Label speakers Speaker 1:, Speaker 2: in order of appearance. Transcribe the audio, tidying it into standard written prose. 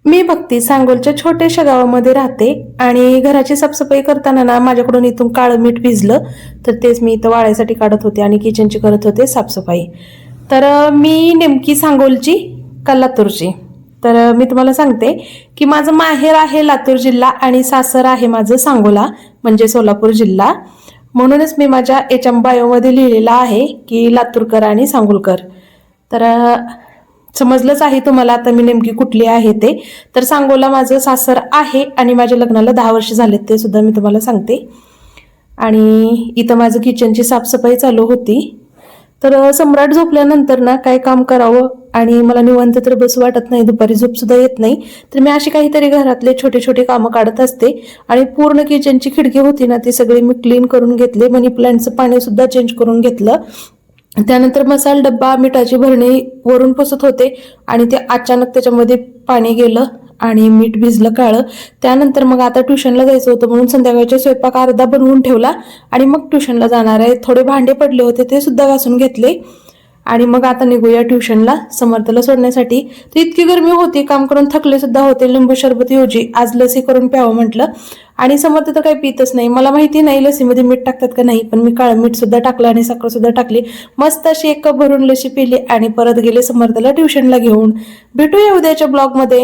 Speaker 1: मी भक्ती सांगोलच्या छोट्याशा गावामध्ये राहते आणि घराची साफसफाई करताना ना माझ्याकडून इथून काळं मीठ भिजलं. तर तेच मी इथं वाळायसाठी काढत होते आणि किचनची करत होते साफसफाई. तर मी नेमकी सांगोलची का लातूरची. तर मी तुम्हाला सांगते की माझं माहेर आहे लातूर जिल्हा आणि सासर आहे माझं सांगोला म्हणजे सोलापूर जिल्हा. म्हणूनच मी माझ्या याच्या बायोमध्ये लिहिलेलं आहे की लातूरकर आणि सांगोलकर. तर समजलंच आहे तुम्हाला आता मी नेमकी कुठली आहे ते. तर सांगोला माझं सासर आहे आणि माझ्या लग्नाला 10 वर्ष झालेत ते सुद्धा मी तुम्हाला सांगते. आणि इथं माझं किचनची साफसफाई चालू होती. तर सम्राट झोपल्यानंतर ना काय काम करावं आणि मला निवांत तर बसू वाटत नाही, दुपारी झोप सुद्धा येत नाही. तर मी अशी काहीतरी घरातले छोटे छोटे कामं काढत असते. आणि पूर्ण किचनची खिडकी होती ना ती सगळी मी क्लीन करून घेतले. मनी प्लांटचं पाणी सुद्धा चेंज करून घेतलं. त्यानंतर मसाला डब्बा मिठाची भरणी वरून पुसत होते आणि ते अचानक त्याच्यामध्ये पाणी गेलं आणि मीठ भिजलं काळं. त्यानंतर मग आता ट्युशनला जायचं होतं म्हणून संध्याकाळच्या स्वयंपाक अर्धा बनवून ठेवला आणि मग ट्युशनला जाणार आहे. थोडे भांडे पडले होते ते सुद्धा घासून घेतले आणि मग आता निघूया ट्युशनला समर्थला सोडण्यासाठी. तर इतकी गरमी होती, काम करून थकले सुद्धा होते. लिंबू सरबत योजी आज लसी करून प्यावं म्हटलं. आणि समर्थ तर काही पितच नाही. मला माहिती नाही लसीमध्ये मीठ टाकतात का नाही, पण मी काळं मीठ सुद्धा टाकलं आणि साखर सुद्धा टाकली. मस्त अशी 1 कप भरून लसी पिली आणि परत गेले समर्थला ट्युशनला घेऊन. भेटूया उद्याच्या ब्लॉगमध्ये.